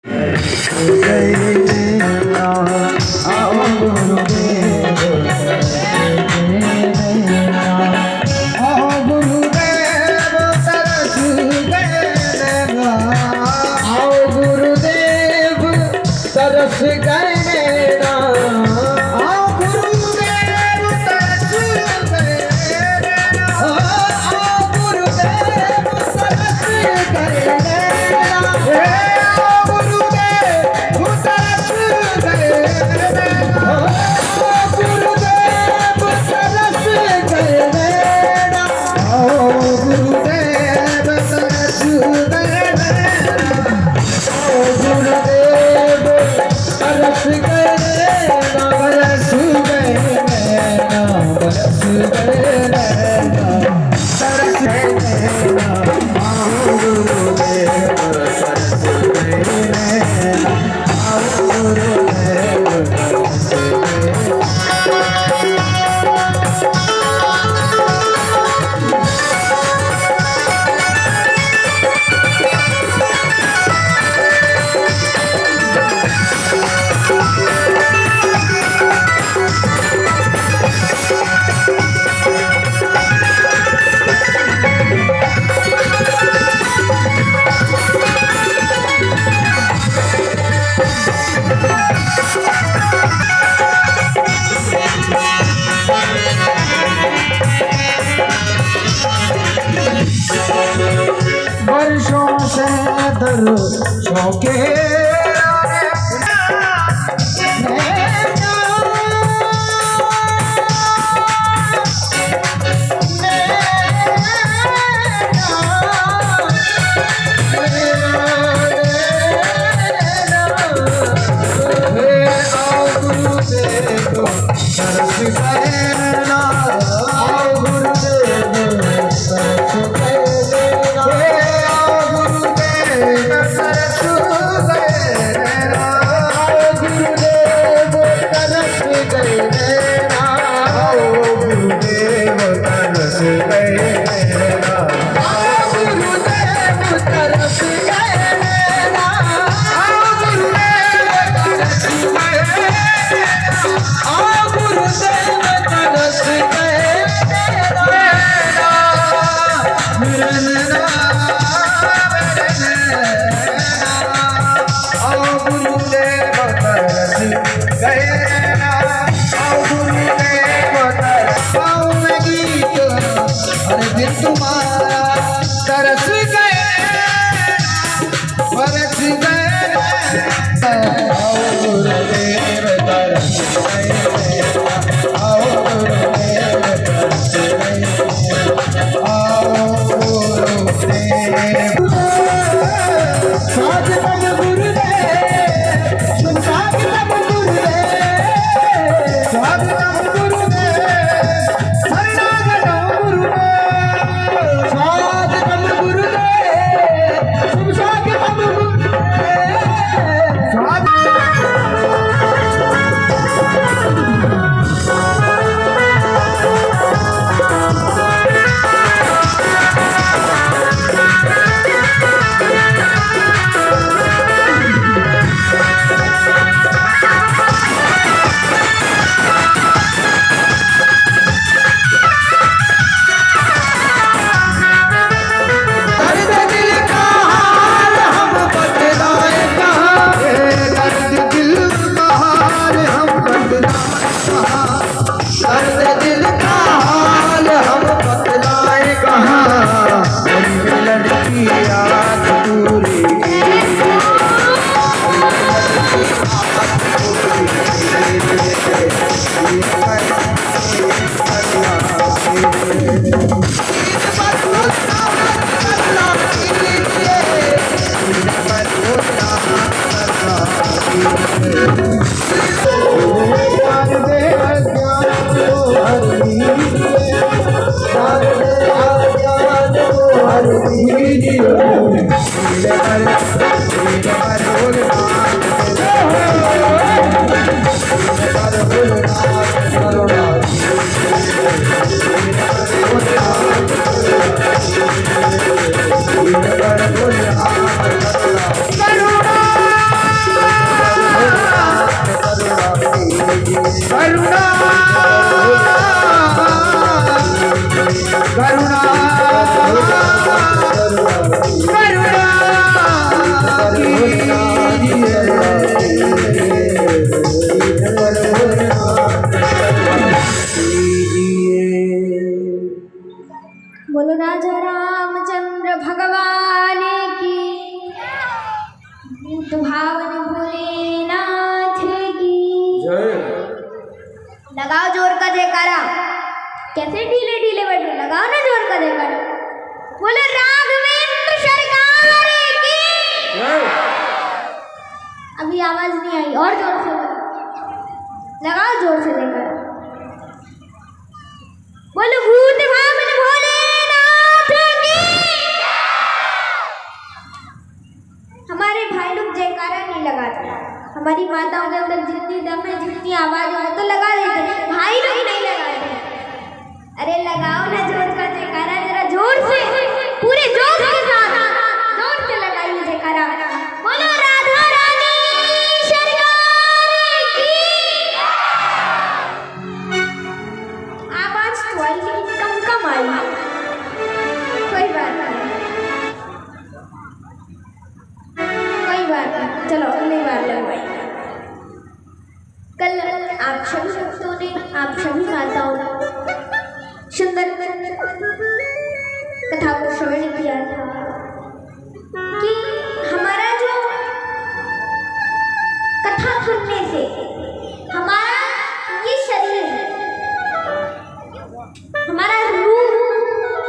तरस गए नैना, आओ गुरुदेव तरस गए नैना, आओ गुरुदेव तरस गए नैना, आओ गुरुदेव तरस गए नैना, आओ गुरुदेव तरस गए नैना, आओ गुरुदेव तरस गए नैना, आओ गुरुदेव बरस गए नैना, बरस गए नैना, बरस गए नैना, बरस गए नैना, आओ गुरुदेव बरस गए नैना, आओ गुरुदेव बरस गए। वर्षों से दर्शों के तुम्हारा तरस गए बरस गए, आओ गुरुदेव तरस गए, आओ गुरुदेव तरस गए, आओ गुरुदेव साथ तब गुरुदेव, साथ तब गुरुदेव, साथ तब गुरुदेव, शरणागत गुरुदेव, भावन भोलेनाथ की जय। लगाओ जोर का जयकारा। कैसे ढीले ढीले बैठो, लगाओ ना जोर का जयकारा। बोलो राघवेंद्र सरकार की। जय। अभी आवाज नहीं आई, और जोर से लगाओ, जोर से जयकारा। बोलो भूत भावन भोलेनाथ की। हमारे भाई लोग जयकारा नहीं लगाते, हमारी माताओं के अंदर जितनी दम है, जितनी आवाज है तो लगा देते, भाई लोग नहीं लगाते। अरे लगाओ ना जोर का जयकारा, जरा जोर से, पूरे जोश के साथ जोर से लगाइए जयकारा। बोलो राधा रानी सरकार की। आवाज तो आई लेकिन कम कम आई, कोई बात नहीं, कोई बात नहीं, चलो अगली बार लगवाई। कल आप सभी भक्तों ने, आप सभी माताओं ने सुंदर कथा को श्रवण किया था कि हमारा जो कथा सुनने से हमारा ये शरीर, हमारा रूप,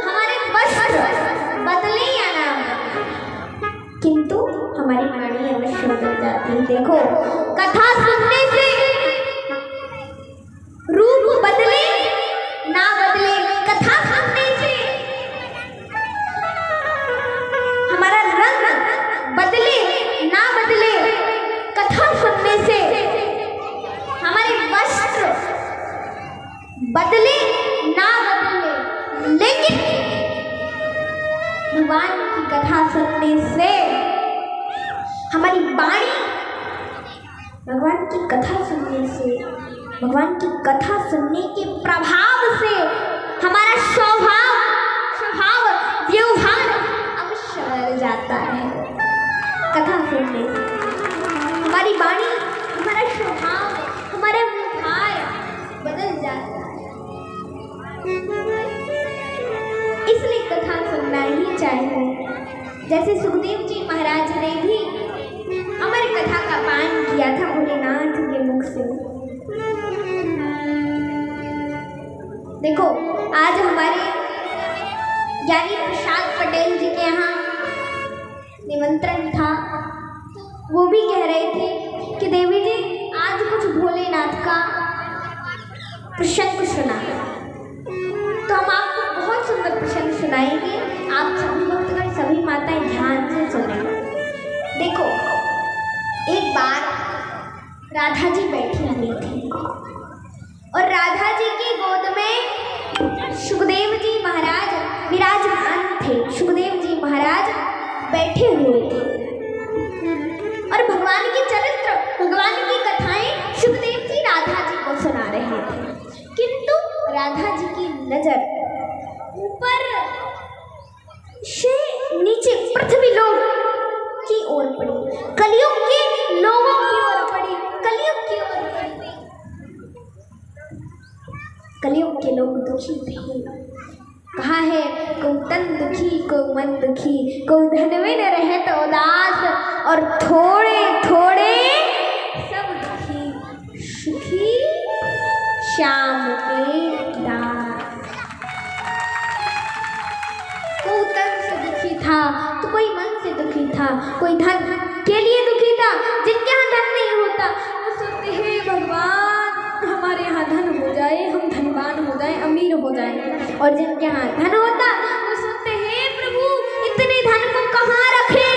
हमारे वस्त्र बदले या ना, किंतु हमारी वाणी अवश्य बदल जाती है। देखो, कथा सुनने से रूप बदले ना बदले, कथा सुनने से हमारा रंग बदले ना बदले, कथा सुनने से हमारे वस्त्र बदले ना बदले, लेकिन भगवान की कथा सुनने से हमारी वाणी, भगवान की कथा सुनने से, भगवान की कथा सुनने के प्रभाव से हमारा स्वभाव, व्यवहार अवश्य बदल जाता है। कथा सुनने से हमारी वाणी, हमारा स्वभाव, हमारा व्यवहार बदल जाता है। इसलिए कथा सुनना ही चाहिए। जैसे सुखदेव जी महाराज ने भी अमर कथा का पान किया था भोलेनाथ के मुख से। देखो, आज हमारे ज्ञानी प्रसाद पटेल जी के यहाँ निमंत्रण था, वो भी कह रहे थे कि देवी जी आज कुछ भोलेनाथ का प्रसंग सुना, तो हम आपको बहुत सुंदर प्रसंग सुनाएंगे। आप सभी भक्तगण, सभी माताएं ध्यान से सुने। देखो, एक बार राधा जी बैठी हुई थी और राधा जी की गोद में सुखदेव जी महाराज विराजमान थे। सुखदेव जी महाराज बैठे हुए थे और भगवान के चरित्र, भगवान की कथाएं सुखदेव जी राधा जी को सुना रहे थे। किंतु राधा जी की नजर ऊपर से नीचे पृथ्वी लोक की ओर पड़ी, कलयुग के लोगों की ओर पड़ी, कलयुग की ओर पड़ी। कलयुग के लोग दुखी थे। कहा है, को तन दुखी, को मन दुखी, को धन में न रहे तो उदास, और थोड़े थोड़े सब दुखी, सुखी श्याम के दास। कोई तन से दुखी था तो कोई मन से दुखी था, कोई धन के लिए दुखी था। जिनके यहाँ धन नहीं होता वो सोचते हैं भगवान हमारे यहाँ धन हो जाए, हम धनवान हो जाए, अमीर हो जाए। और जिनके यहाँ धन होता वो सोचते हैं प्रभु इतने धन को कहाँ रखे।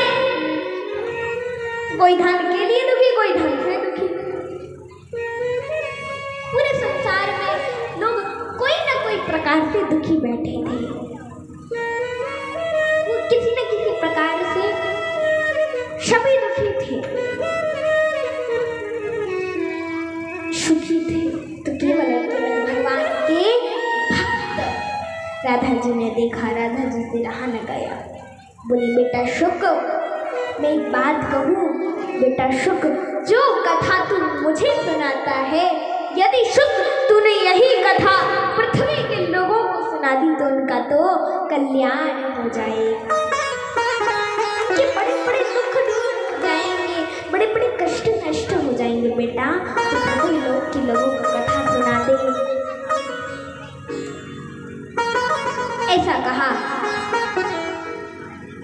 कोई धन के लिए दुखी, कोई धन से दुखी। पूरे संसार में लोग कोई ना कोई प्रकार से दुखी बैठे थे। वो किसी न किसी प्रकार से सभी दुखी थे, सुखी थे तो केवल भगवान के भक्त। राधा जी ने देखा, राधा जी से रहा न गया। बोली, बेटा शुक, मैं एक बात कहूँ, बेटा शुक, जो कथा तू मुझे सुनाता है, यदि शुक तूने यही कथा पृथ्वी के लोगों को सुना दी तो उनका तो कल्याण हो जाएगा। ये बड़े बड़े दुख दूर हो जाएंगे, ऐसा कहा।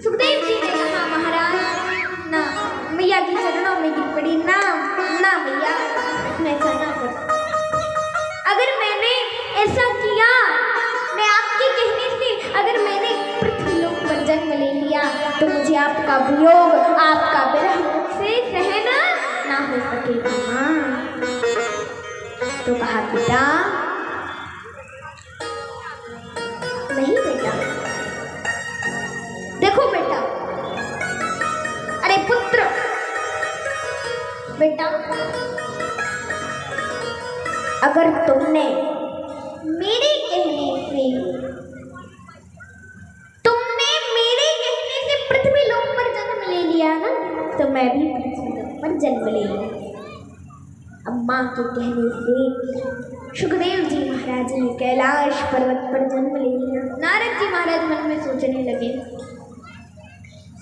सुखदेव जी ने कहा महाराज ना, मैया के चरणों में गिर पड़ी, ना ना मैया मैं ऐसा ना कर। अगर मैंने ऐसा किया, मैं आपके कहने से अगर मैंने पृथ्वी लोक पर जन्म ले लिया तो मुझे आपका वियोग, आपका विरह मुझसे सहना ना हो सकेगा। तो कहा बेटा नहीं बेटा, देखो बेटा, अरे पुत्र बेटा, अगर तुमने मेरे कहने से पृथ्वी लोक पर जन्म ले लिया ना, तो मैं भी पृथ्वी लोक पर जन्म ले लिया। अब माँ के कहने से सुखदेव जी महाराज ने कैलाश पर्वत पर जन्म ले लिया। नारद जी महाराज मन में सोचने लगे,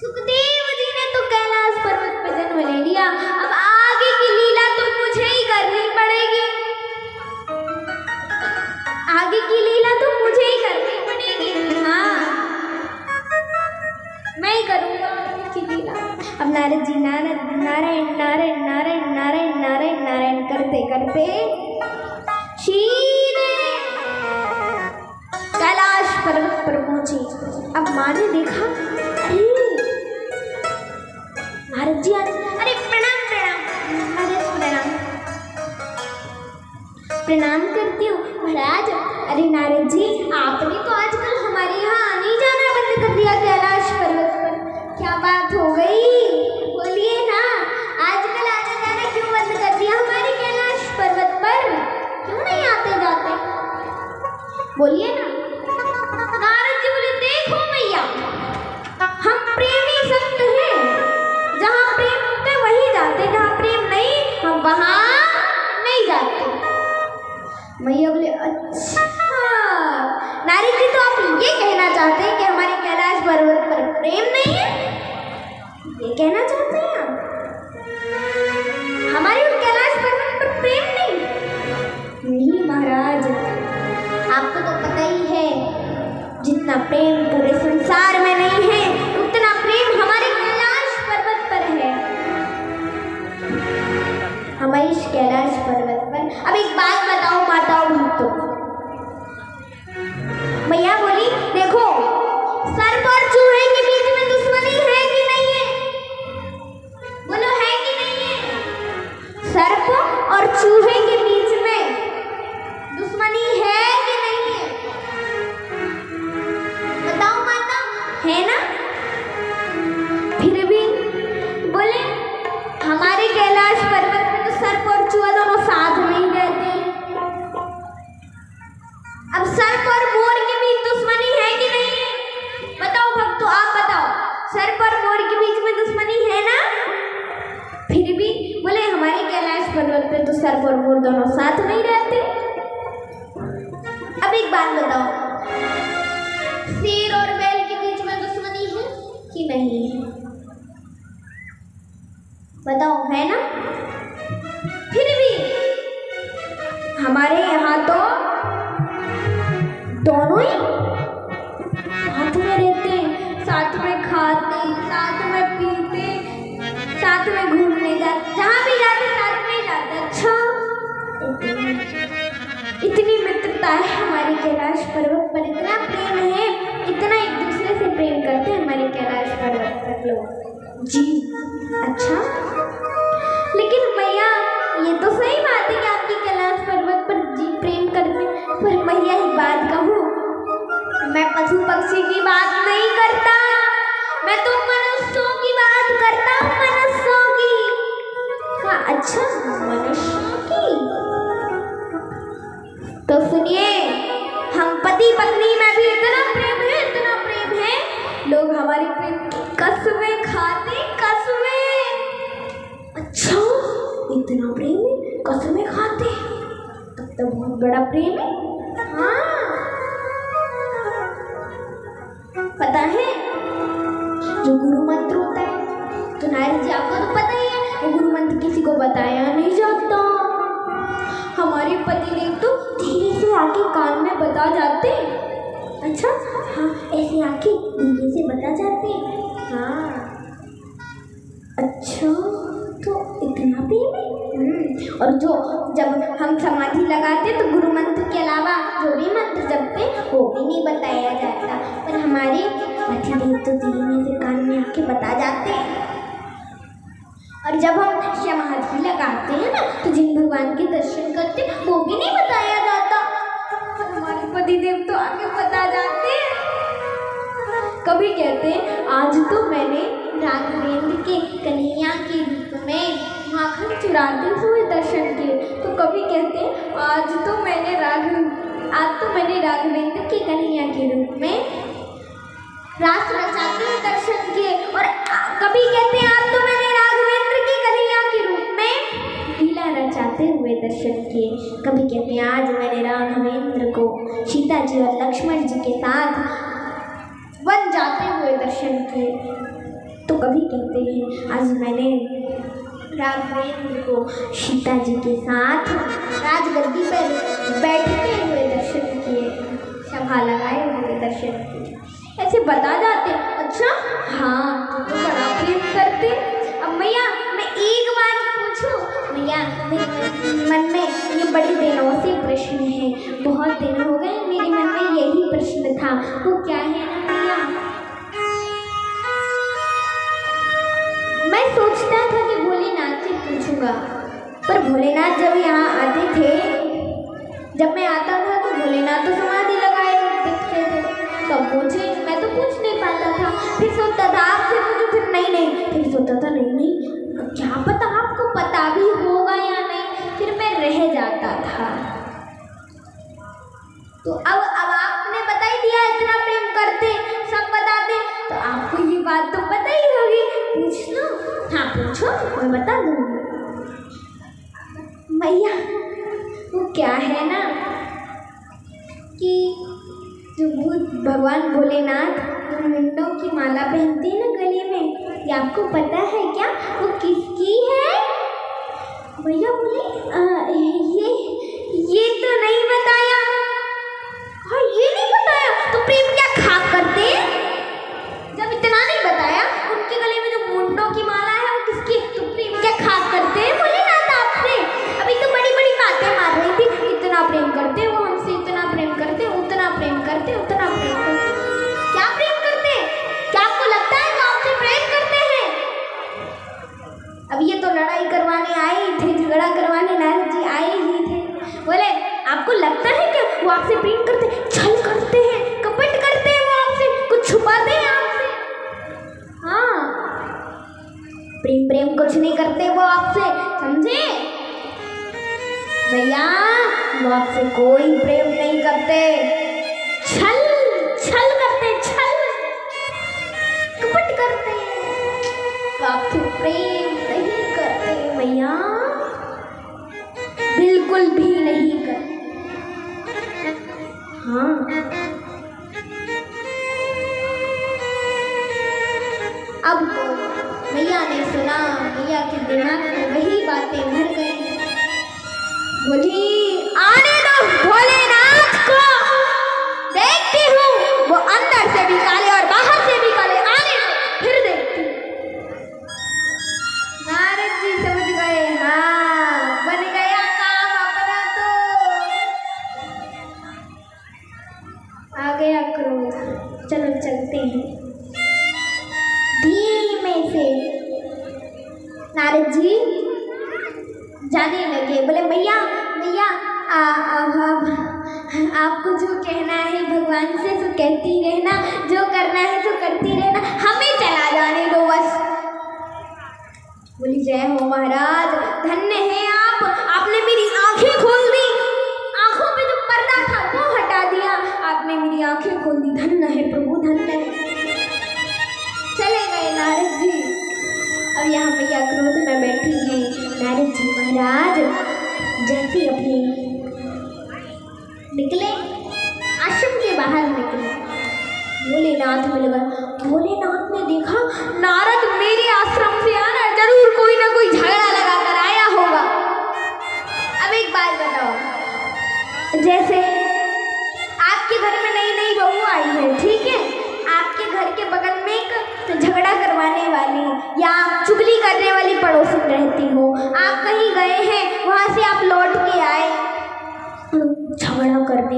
सुखदेव जी ने तो कैलाश पर्वत पर जन्म ले लिया, अब आगे की लीला तो मुझे ही करनी पड़ेगी, आगे की लीला तो मुझे ही करनी पड़ेगी। हाँ मैं ही करूँगा की लीला। अब नारद जी नारायण नारायण नारायण नारायण नारायण नारायण करते करते सीधे कैलाश पर्वत पर पहुंचे। अब माँ ने देखा, अरे नारद जी, अरे प्रणाम प्रणाम महाराज, प्रणाम प्रणाम करती हूँ महाराज। अरे नारद जी, आपने तो आजकल हमारे यहाँ आने जाना बंद कर दिया कैलाश पर्वत पर, क्या बात हो गई? बोलिए ना, आजकल आना जाना क्यों बंद कर दिया हमारे कैलाश पर्वत पर? क्यों नहीं आते जाते? बोलिए ना। नारद जी बोले, देखो मैया, हम प्रेमी संत हैं, जहाँ प्रेम होता है वहीं जाते, जहाँ प्रेम नहीं हम वहाँ नहीं जाते। मैया बोले, अच्छा नारद जी, तो आप ये कहना चाहते हैं कि हमारे कैलाश पर्वत पर प्रेम नहीं है? ये कहना चाहते हैं आप? हमारे कैलाश पर्वत पर प्रेम नहीं? नहीं महाराज, आपको तो पता ही है, जितना प्रेम पूरे संसार में नहीं है उतना प्रेम हमारे कैलाश पर्वत पर है, हमारे इस कैलाश पर्वत पर। अब एक बात बताओ माताओं भक्तों, मैया बोली, देखो सर्प और चूहे के बीच में दुश्मनी है कि नहीं है? बोलो है कि नहीं है? सर्प और चूहे के बीच में दुश्मनी है कि नहीं है? बताओ माता, है ना? फिर भी बोले हमारे कैलाश पर्वत में तो सर्प और चूहा दोनों साथ में ही रहते हैं। अब सर्प और मोर के बीच दुश्मनी है कि नहीं है? बताओ भक्तों, आप बताओ, सर्प और मोर के बीच में दुश्मनी है ना? फिर भी बोले हमारे कैलाश पर्वत पे तो सर्प और मोर दोनों साथ नहीं रहते। अब एक बात बताओ, शेर और बैल के बीच में दुश्मनी है कि नहीं है? बताओ, है ना? फिर भी हमारे यहाँ तो दोनों ही साथ में रहते हैं, साथ में खाते, साथ में पीते, साथ में घूमने जाते, जहाँ भी जाते साथ में जाते। अच्छा, इतनी मित्रता है हमारे कैलाश पर्वत पर, इतना प्रेम है, इतना एक दूसरे से प्रेम करते हैं हमारे कैलाश पर्वत पर लोग जी। अच्छा, लेकिन मैया ये तो सही बात है कि आपके कैलाश पर्वत पर जी प्रेम करते, पर मैया एक बात कहूँ, मैं पशु पक्षी की बात नहीं करता, मैं तो मनुष्यों की बात करता हूँ, मनुष्यों की। अच्छा, मनुष्यों की? तो सुनिए, हम पति पत्नी में भी इतना प्रेम है, इतना प्रेम है, लोग हमारे प्रेम की कसमें खाते, कसमें। अच्छा, इतना प्रेम है, कसमें खाते, तब तो बहुत बड़ा प्रेम है। हाँ, पता है जो गुरु मंत्र होता है, तो नारद जी आपको तो पता ही है, वो गुरु मंत्र किसी को बताया नहीं जाता। हमारे पतिदेव तो धीरे से आके कान में बता जाते, अच्छा हाँ, ऐसी आंखें धीरे से बता जाते हैं। हाँ अच्छा, तो इतना प्रेम है। और जो जब हम समाधि लगाते तो गुरु मंत्र के अलावा जो भी मंत्र जपते वो भी नहीं बताया जाता, पर हमारे पतिदेव तो धीरे से कान में आके बता जाते हैं। और जब हम समाधि लगाते हैं ना तो जिन भगवान के दर्शन करते हैं वो भी नहीं बताया जाता, पर हमारे पतिदेव तो आके बता जाते हैं। कभी कहते हैं आज तो मैंने राघवेंद्र के कन्हैया के रूप में माखन चुराते हुए दर्शन किए, तो कभी कहते हैं आज तो मैंने राघवेंद्र के कन्हैया के रूप में रास रचाते हुए दर्शन किए, और कभी कहते हैं आज तो मैंने राघवेंद्र के कन्हैया के रूप में लीला रचाते हुए दर्शन किए। कभी कहते हैं आज मैंने राघवेंद्र को सीता जी और लक्ष्मण जी के साथ वन जाते हुए दर्शन किए, तो कभी कहते हैं आज मैंने राघवेंद्र को सीता जी के साथ राजगद्दी पर बैठते हुए दर्शन किए, सभा लगाए हुए दर्शन किए, ऐसे बता जाते। अच्छा हाँ, तो बड़ा प्रेम करते। अब मैया मैं एक बार पूछूं, मैया मेरे मन में ये बड़े दिनों से प्रश्न है, बहुत दिन हो गए मेरे मन में यही प्रश्न था, वो क्या है ना मैया, मैं सोचता था कि भोलेनाथ से पूछूंगा, पर भोलेनाथ जब यहाँ आते थे, जब मैं आता था तो भोलेनाथ तो समाधि लगाए दिखते थे, तब पूछे, मैं तो पूछ नहीं पाता था। फिर सोचता था आपसे पूछूं, फिर नहीं, फिर सोचता था नहीं क्या पता आपको पता भी होगा या नहीं, फिर मैं रह जाता था। तो अब आपने बता ही दिया इतना प्रेम करते, सब बताते, तो आपको ये बात तो पता ही होगी, पूछ लो। हाँ पूछो, मैं बता दूँगी। मैया वो क्या है ना कि जो भगवान भोलेनाथ जो मुंडों की माला पहनते हैं ना गले में, ये आपको पता है क्या वो किसकी है? भैया बोले ये तो नहीं बताया। हाँ ये नहीं बताया तो प्रेम क्या खाक करते हैं? जब इतना नहीं बताया उनके गले में जो मुंडों की माला है वो किसकी, तो प्रेम क्या खाक करते हैं? भोलेनाथ आपसे अभी तो बड़ी बड़ी बातें मार रही थी, इतना प्रेम करते वो हमसे, इतना प्रेम करते, उतना प्रेम करते, उतना प्रेम करते। क्या प्रेम करते? क्या आपको लगता है वो आपसे प्रेम करते हैं? अब ये तो लड़ाई करवाने आए ही थे, झगड़ा करवाने नारद जी आए ही थे। बोले आपको लगता है क्या वो आपसे प्रेम करते? छल करते हैं, कपट करते हैं, वो आपसे कुछ छुपाते हैं आपसे। हाँ प्रेम कुछ नहीं करते वो आपसे, समझे भैया, वो आपसे कोई प्रेम नहीं करते, छल करते, कपट करते, वो आपसे प्रेम नहीं करते भैया, बिल्कुल भी नहीं करते। हाँ अब तो मैया ने सुना, मैया के दिमाग में वही बातें भर गई। बोली आने दो भोलेनाथ को, देखती हूँ वो अंदर से भी काले और बाहर से भी काले, आने दो फिर देखती हूँ। नारद जी समझ गए, हाँ बन गया काम अपना, तो आ गया क्रोध, चलो चलते हैं। धीमे से नारद जी जाने लगे। बोले मैया आपको जो कहना है भगवान से तो कहती रहना, जो करना है तो करती रहना, हमें चला जाने दो बस। बोली जय हो महाराज, धन्य है आप, आपने मेरी आंखें खोल दी, आंखों पे जो पर्दा था वो हटा दिया, आपने मेरी आंखें खोल दी, धन्य है प्रभु, धन्य है। चले गए नारद जी। अब यहाँ मैया क्रोध में बैठी हैं। नारद जी महाराज जैसे अपने निकले, आश्रम के बाहर निकले, भोलेनाथ मिल गए। भोलेनाथ ने देखा नारद मेरे आश्रम से आ रहा है, जरूर कोई ना कोई झगड़ा लगा कर आया होगा। अब एक बात बताओ, जैसे आपके घर में नई नई बहू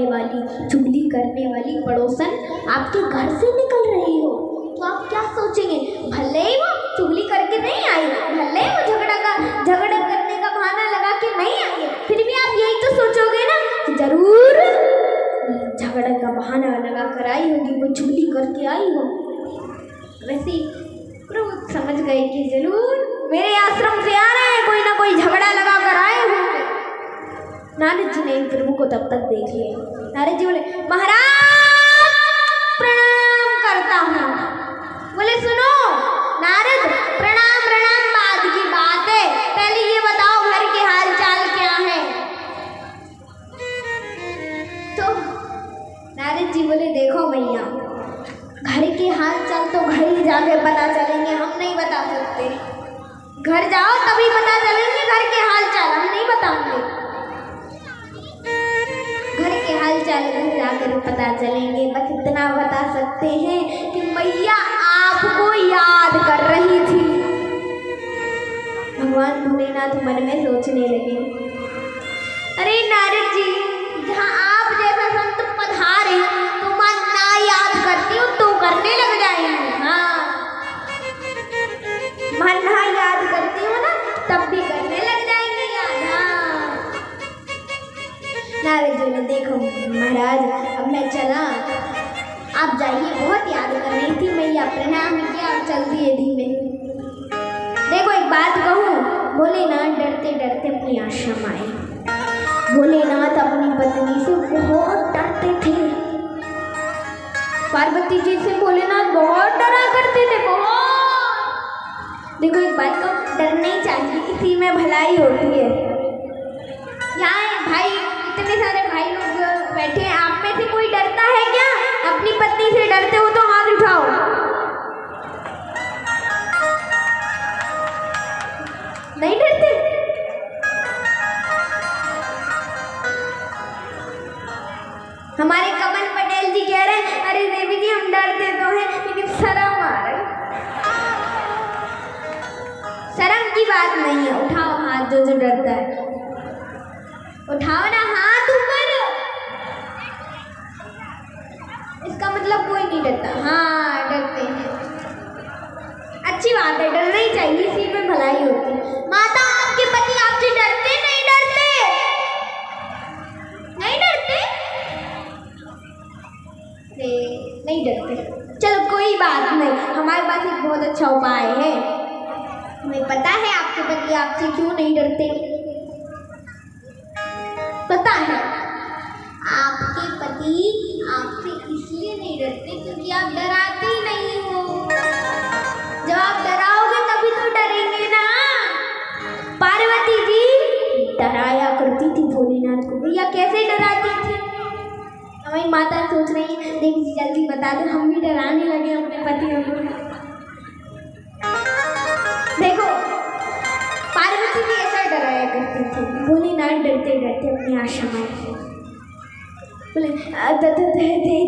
करने वाली, चुगली करने वाली पड़ोसन आपके घर से निकल रही हो तो आप क्या सोचेंगे? भले ही वो चुगली करके नहीं आई, भले ही वो झगड़ा करने का बहाना लगा के नहीं आई, फिर भी आप यही तो सोचोगे ना कि जरूर झगड़ा का बहाना लगा कर आई होगी, वो चुगली करके आई हो। वैसे प्रभु समझ गए कि जरूर मेरे आश्रम से आ रहे हैं, कोई ना कोई झगड़ा लगा कर आए होंगे। नारद जी ने प्रभु को तब तक देख लिया। नारद जी बोले, महाराज प्रणाम करता हूँ। बोले, सुनो नारद, प्रणाम प्रणाम बाद की बात है, पहले ये बताओ घर के हाल चाल क्या है। तो नारद जी बोले, देखो भैया, घर के हाल चाल तो घर ही जाके पता चलेंगे, हम नहीं बता सकते। घर जाओ तभी पता चलेंगे घर के हाल चाल, हम नहीं बताएंगे। घर के हाल चाल घर जाकर पता चलेंगे। बस इतना बता सकते हैं कि मैया आपको याद कर रही थी। भगवान भोलेनाथ मन में सोचने लगे, अरे नारद जी, जहाँ आप जैसा संत पधारे तो मैं ना याद करती हूँ तो करने लग जाएंगे। हाँ, मन ना याद करती हूँ ना तब भी करने लग जाएंगे याद। हाँ, नारद जी ने, देखो महाराज, अब मैं चला, आप जाइए, बहुत याद कर रही थी मैया, प्रणाम किया, आप चल दिए धीमे। देखो एक बात कहूँ, भोलेनाथ डरते डरते अपने आश्रम आए। भोलेनाथ अपनी पत्नी से बहुत डरते थे। पार्वती जी से भोलेनाथ बहुत डरा करते थे, बहुत। देखो एक बात कहूँ, डरना ही चाहिए, इसी में भलाई होती है। यहाँ भाई, इतने सारे भाई लोग बैठे हैं, आप में से कोई डरता है क्या? अपनी पत्नी से डरते हो तो हाथ उठाओ। नहीं डरते? हमारे कमल पटेल जी कह रहे हैं, अरे देवी जी हम डरते तो हैं लेकिन शर्म आ रही। शर्म की बात नहीं है, उठाओ हाथ जो डरता है, उठाओ ना हाथ ऊपर। इसका मतलब कोई नहीं डरता। हाँ, डरते हैं, अच्छी बात है, डरना ही चाहिए, इसी में भलाई होती है। माता, आपके पति आपसे डरते नहीं? डरते नहीं? डरते नहीं? डरते, चलो कोई बात नहीं, हमारे पास एक बहुत अच्छा उपाय है। हमें पता है आपके पति आपसे क्यों नहीं डरते। पता है, आपके पति आपसे इसलिए नहीं डरते क्योंकि आप डराते ही नहीं हो। जब आप डराओगे तभी तो डरेंगे ना। पार्वती जी डराया करती थी भोलेनाथ को। भैया कैसे डराती थी? हमारी माता सोच रही है, देवी जी जल्दी बता दो, हम भी डराने लगे अपने पतियों को। देखो, पार्वती जी ऐसा डराया करती थी। भोलेनाथ डरते डरते अपने आश्रम आए। बोले,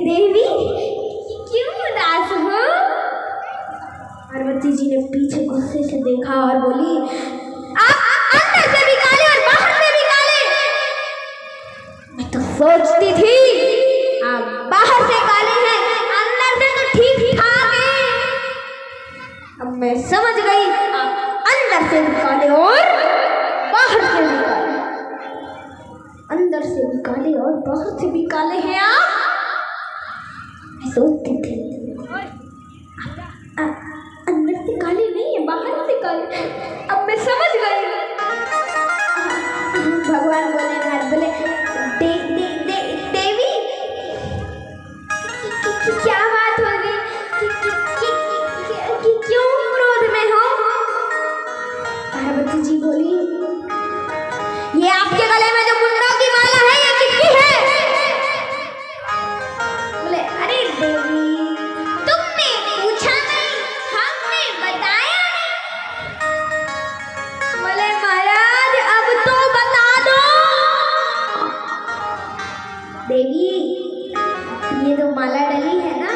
देवी क्यों उदास हो? पार्वती जी ने पीछे गुस्से से देखा और बोली, आप अंदर से भी काले और बाहर से भी काले। मैं तो सोचती थी आप बाहर से काले हैं, अंदर से तो ठीक ठाक हैं। अब मैं समझ गई, आप अंदर से भी काले और बाहर से भी काले। अंदर से भी काले और बाहर से भी काले हैं आप। मैं सोचती थी अंदर से काले नहीं है, बाहर से काले। अब मैं समझ गई। भगवान भोलेनाथ बोले, देवी क्या बात हो गई? क्यों क्रोध में हो? पार्वती जी बोली, ये आपके गले में जो मुंडों की माला है ये किसकी है? बोले, अरे देवी तुमने पूछा नहीं, हमने बताया नहीं। बोले, महाराज अब तो बता दो। देवी ये जो माला डली है ना,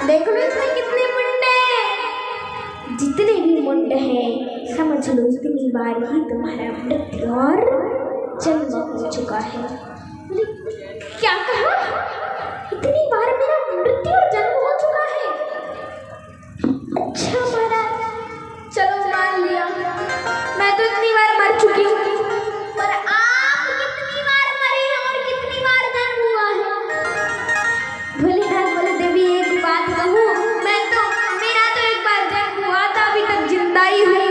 देख लो इसमें कितने मुंडे हैं। जितने भी मुंड हैं समझ लो इतनी बार ही तुम्हारा मृत्यु और जन्म हो चुका है। बोले क्या कहा? इतनी बार मेरा मृत्यु और जन्म हो चुका है। अच्छा महाराज, चलो मान लिया, मैं तो इतनी बार मर चुकी हूँ, पर आप कितनी बार मरे हैं और कितनी बार जन्म हुआ है? भोलेनाथ बोले देवी एक बात कहूँ, मैं तो मेरा तो एक बार जन्म हुआ था, अभी तक जिंदा ही हूँ,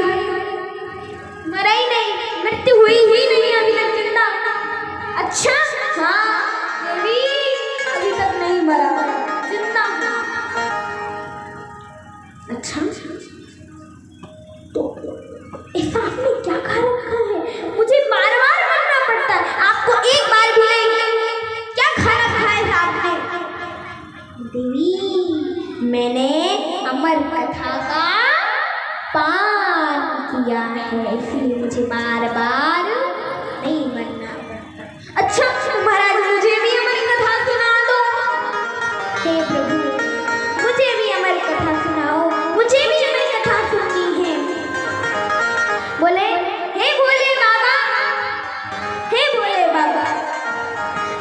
मरा ही नहीं, मृत्यु हुई ही नहीं, अभी तक जिंदा। अच्छा हाँ देवी, अभी तक नहीं मरा, जिंदा। अच्छा तो ऐसा आपने क्या खा रखा है? मुझे बार बार मरना पड़ता है, आपको एक बार भी नहीं। क्या खा रखा है आपने? देवी मैंने अमर कथा का पान किया है, इसलिए मुझे बार बार नहीं मरना पड़ता। अच्छा महाराज, मुझे भी अमर कथा सुना दो। हे प्रभु, मुझे भी अमर कथा सुनाओ, मुझे भी अमर कथा सुननी है। बोले हे भोले बाबा, हे भोले बाबा,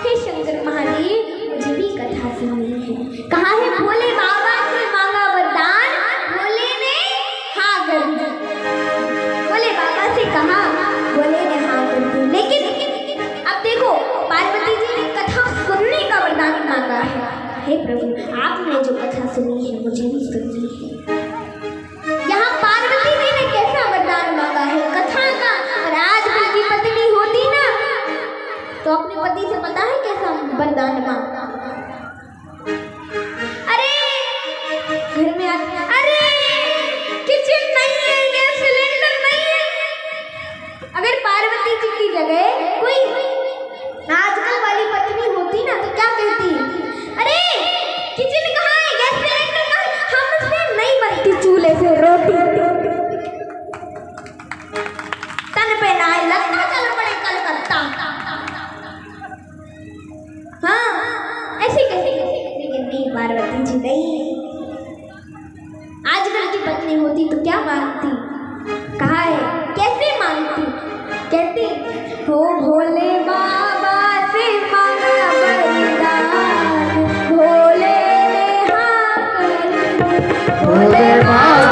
हे शंकर महादेव, मुझे भी कथा सुननी है। कहा है भोले बाबा से मांगा वरदान, भोले ने हाँ कर दी। भोले बाबा से कहा, भोले ने हाँ कर दी। लेकिन अब देखो, पार्वती जी ने कथा सुनने का वरदान मांगा है। हे प्रभु, आपने जो कथा सुनी है मुझे भी सुननी है। यहाँ पार्वती जी ने कैसा वरदान मांगा है कथा का, और आज उनकी पत्नी होती ना तो अपने पति से पता है कैसा वरदान मांगा। अरे घर में आके, अरे किचन नहीं है, गैस सिलेंडर नहीं है। अगर पार्वती जी की जगह कोई आजकल वाली पत्नी होती ना तो क्या कहती? अरे किचन कहाँ है, गैस सिलेंडर कहाँ है? हमसे नहीं बनती चूल्हे से रोटी, तन पे ना लगता, चल पड़े कलकत्ता। हाँ ऐसे कैसे, लेकिन नहीं, पार्वती जी नहीं। आजकल की पत्नी होती तो क्या मांगती? कहा है कैसे मांगती? कहती हो भोले बाबा से मांगा वरदान, भोले ने हाँ कर दी। भोले बाबा